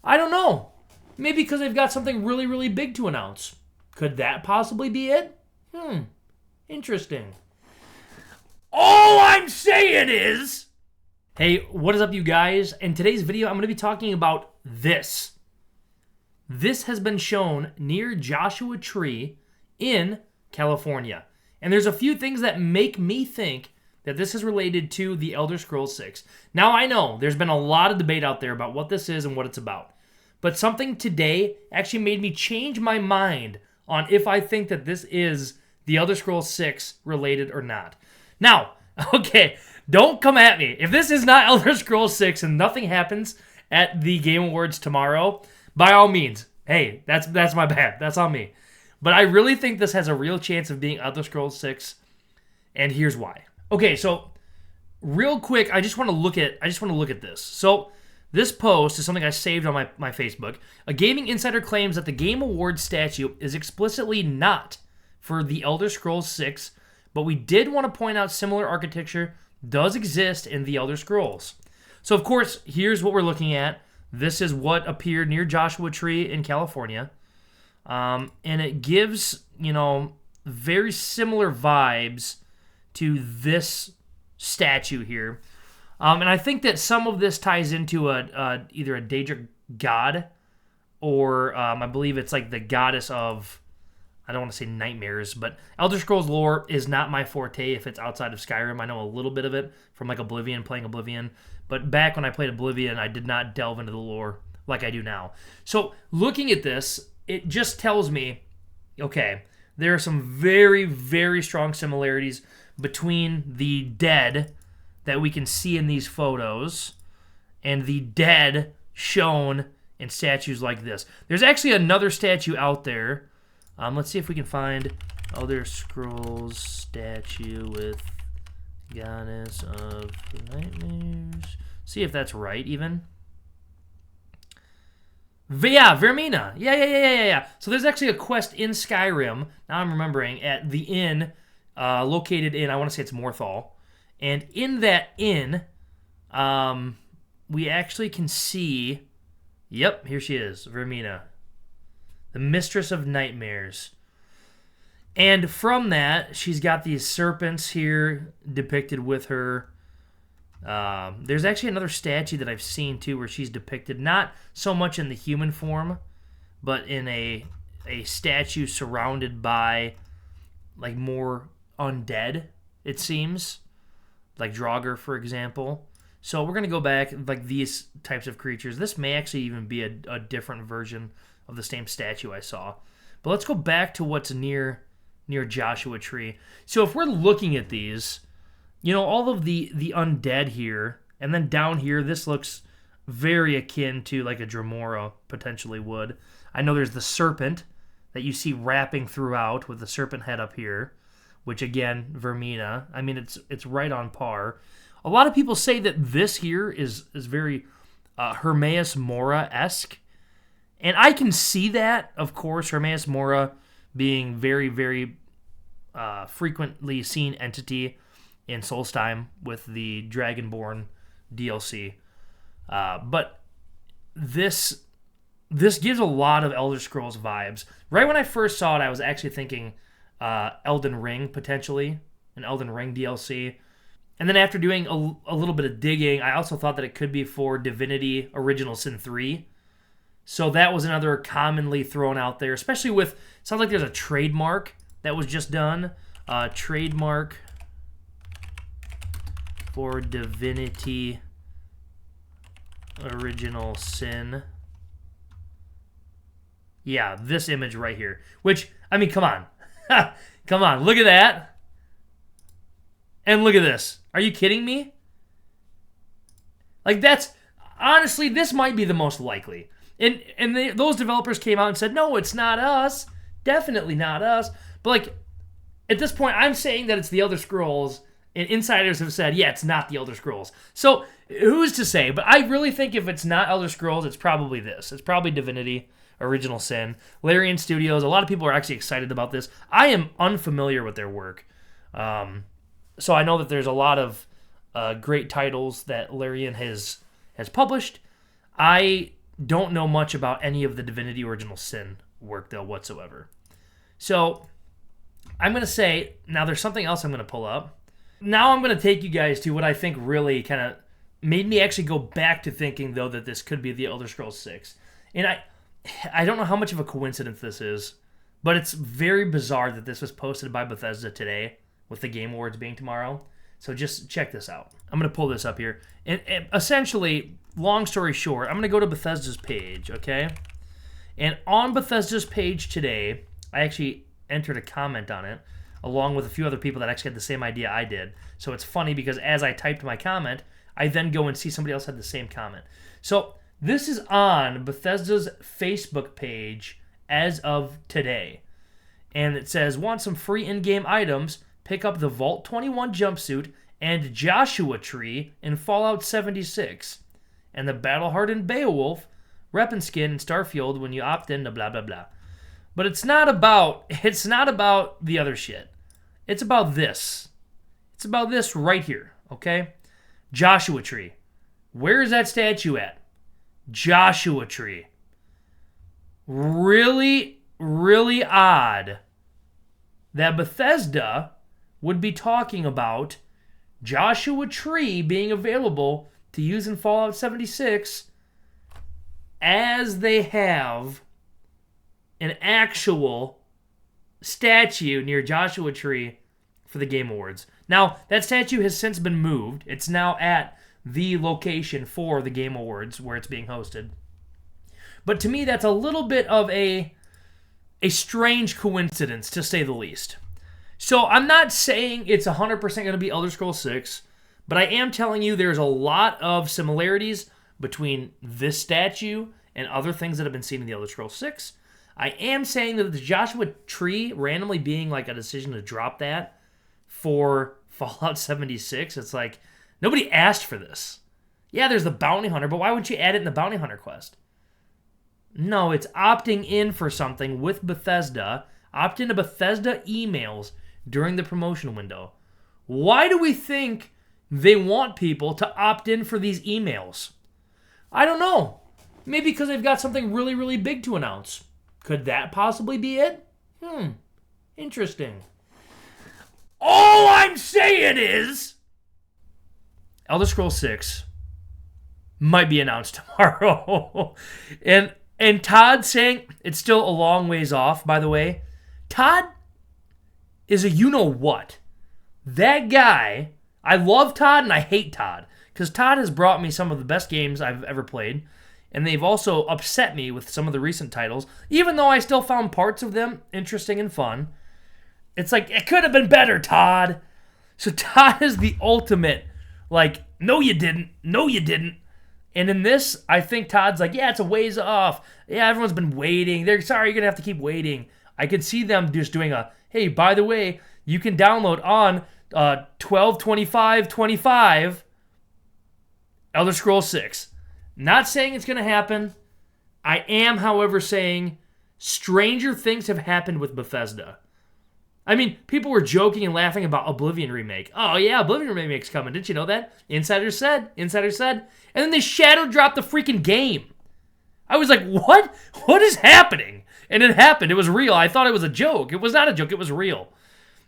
I don't know. Maybe because they've got something really, really big to announce. Could that possibly be it? Interesting. All I'm saying is... Hey, what is up, you guys? In today's video, I'm going to be talking about this. This has been shown near Joshua Tree in California. And there's a few things that make me think that this is related to the Elder Scrolls 6. Now, I know there's been a lot of debate out there about what this is and what it's about. But something today actually made me change my mind on if I think that this is the Elder Scrolls 6 related or not. Now, okay, don't come at me. If this is not Elder Scrolls 6 and nothing happens at the Game Awards tomorrow, by all means, hey, that's my bad. That's on me. But I really think this has a real chance of being Elder Scrolls 6, and here's why. Okay, so real quick, I just want to look at this. So this post is something I saved on my Facebook. A gaming insider claims that the Game Awards statue is explicitly not for the Elder Scrolls 6, but we did want to point out similar architecture does exist in the Elder Scrolls. So of course, here's what we're looking at. This is what appeared near Joshua Tree in California. And it gives, very similar vibes to this statue here. And I think that some of this ties into either a Daedric god or I believe it's like the goddess of, I don't want to say nightmares, but Elder Scrolls lore is not my forte if it's outside of Skyrim. I know a little bit of it from like Oblivion, playing Oblivion. But back when I played Oblivion, I did not delve into the lore like I do now. So looking at this, it just tells me, okay, there are some very, very strong similarities between the dead that we can see in these photos and the dead shown in statues like this. There's actually another statue out there. Let's see if we can find Elder Scrolls statue with Goddess of Nightmares. See if that's right, even. Yeah, Vermina. Yeah. So there's actually a quest in Skyrim, now I'm remembering, at the inn located in, I want to say it's Morthal. And in that inn, we actually can see, yep, here she is, Vermina, the Mistress of Nightmares. And from that, she's got these serpents here depicted with her. There's actually another statue that I've seen too where she's depicted, not so much in the human form, but in a statue surrounded by like more undead, it seems. Like Draugr, for example. So we're going to go back, like these types of creatures. This may actually even be a different version of the same statue I saw. But let's go back to what's near Joshua Tree. So if we're looking at these, all of the undead here, and then down here, this looks very akin to like a Dremora potentially would. I know there's the serpent that you see wrapping throughout with the serpent head up here, which again, Vermina. I mean, it's right on par. A lot of people say that this here is very Hermaeus Mora-esque. And I can see that, of course, Hermaeus Mora being very, very frequently seen entity in Solstheim with the Dragonborn DLC. But this gives a lot of Elder Scrolls vibes. Right when I first saw it, I was actually thinking Elden Ring, potentially, an Elden Ring DLC. And then after doing a little bit of digging, I also thought that it could be for Divinity Original Sin 3. So that was another commonly thrown out there, especially with, sounds like there's a trademark that was just done. Trademark for Divinity Original Sin. Yeah, this image right here. Which, I mean, come on. Come on, look at that. And look at this. Are you kidding me? Like, that's, honestly, this might be the most likely. And those developers came out and said, no, it's not us. Definitely not us. But, like, at this point, I'm saying that it's the Elder Scrolls, and insiders have said, yeah, it's not the Elder Scrolls. So, who's to say? But I really think if it's not Elder Scrolls, it's probably this. It's probably Divinity Original Sin. Larian Studios, a lot of people are actually excited about this. I am unfamiliar with their work. So I know that there's a lot of great titles that Larian has published. I don't know much about any of the Divinity Original Sin work, though, whatsoever. So I'm going to say, now there's something else I'm going to pull up. Now I'm going to take you guys to what I think really kind of made me actually go back to thinking, though, that this could be the Elder Scrolls 6. And I don't know how much of a coincidence this is, but it's very bizarre that this was posted by Bethesda today, with the Game Awards being tomorrow. So just check this out. I'm going to pull this up here. And essentially, long story short, I'm going to go to Bethesda's page, okay? And on Bethesda's page today, I actually entered a comment on it, along with a few other people that actually had the same idea I did. So it's funny because as I typed my comment, I then go and see somebody else had the same comment. So this is on Bethesda's Facebook page as of today. And it says, want some free in-game items, pick up the Vault 21 jumpsuit and Joshua Tree in Fallout 76. And the battle-hardened Beowulf rep and skin in Starfield when you opt in to blah, blah, blah. But it's not about the other shit. It's about this. It's about this right here, okay? Joshua Tree. Where is that statue at? Joshua Tree. Really, really odd that Bethesda would be talking about Joshua Tree being available to use in Fallout 76 as they have an actual statue near Joshua Tree for the Game Awards. Now, that statue has since been moved. It's now at the location for the Game Awards where it's being hosted. But to me, that's a little bit of a strange coincidence, to say the least. So I'm not saying it's 100% going to be Elder Scrolls 6, but I am telling you there's a lot of similarities between this statue and other things that have been seen in the Elder Scrolls 6. I am saying that the Joshua Tree randomly being like a decision to drop that for Fallout 76, it's like, nobody asked for this. Yeah, there's the Bounty Hunter, but why would you add it in the Bounty Hunter quest? No, it's opting in for something with Bethesda. Opt into Bethesda emails during the promotion window. Why do we think they want people to opt in for these emails? I don't know. Maybe because they've got something really, really big to announce. Could that possibly be it? Interesting. All I'm saying is Elder Scrolls 6 might be announced tomorrow. And Todd saying it's still a long ways off, by the way. Todd is a you-know-what. That guy, I love Todd and I hate Todd. Because Todd has brought me some of the best games I've ever played. And they've also upset me with some of the recent titles. Even though I still found parts of them interesting and fun. It's like, it could have been better, Todd. So Todd is the ultimate, like, no you didn't. No you didn't. And in this, I think Todd's like, yeah, it's a ways off. Yeah, everyone's been waiting. They're sorry, you're going to have to keep waiting. I could see them just doing a, hey, by the way, you can download on 12/25/25 Elder Scrolls 6. Not saying it's going to happen. I am, however, saying stranger things have happened with Bethesda. I mean, people were joking and laughing about Oblivion remake. Oh, yeah, Oblivion remake's coming. Didn't you know that? Insiders said. And then they shadow dropped the freaking game. I was like, what? What is happening? And it happened. It was real. I thought it was a joke. It was not a joke. It was real.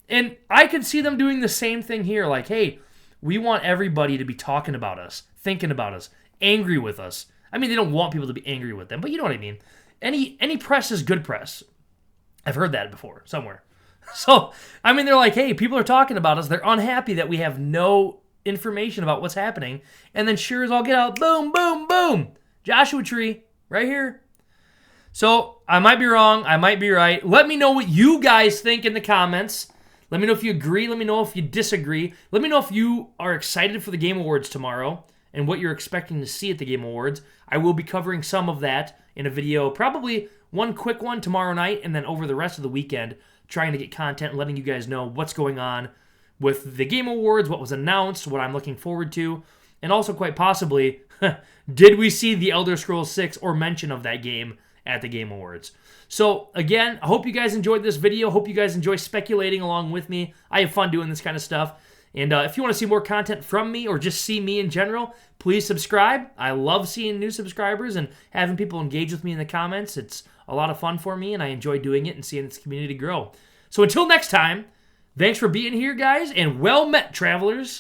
And I could see them doing the same thing here. Like, hey, we want everybody to be talking about us, thinking about us, angry with us. I mean, they don't want people to be angry with them, but you know what I mean. Any press is good press. I've heard that before, somewhere. So, I mean, they're like, hey, people are talking about us. They're unhappy that we have no information about what's happening. And then sure as all get out, boom, boom, boom. Joshua Tree, right here. So, I might be wrong. I might be right. Let me know what you guys think in the comments. Let me know if you agree. Let me know if you disagree. Let me know if you are excited for the Game Awards tomorrow and what you're expecting to see at the Game Awards. I will be covering some of that in a video, probably one quick one tomorrow night, and then over the rest of the weekend, trying to get content and letting you guys know what's going on with the Game Awards, what was announced, what I'm looking forward to, and also quite possibly, did we see the Elder Scrolls 6 or mention of that game at the Game Awards? So, again, I hope you guys enjoyed this video. Hope you guys enjoy speculating along with me. I have fun doing this kind of stuff. And if you want to see more content from me or just see me in general, please subscribe. I love seeing new subscribers and having people engage with me in the comments. It's a lot of fun for me, and I enjoy doing it and seeing this community grow. So until next time, thanks for being here, guys, and well met, travelers.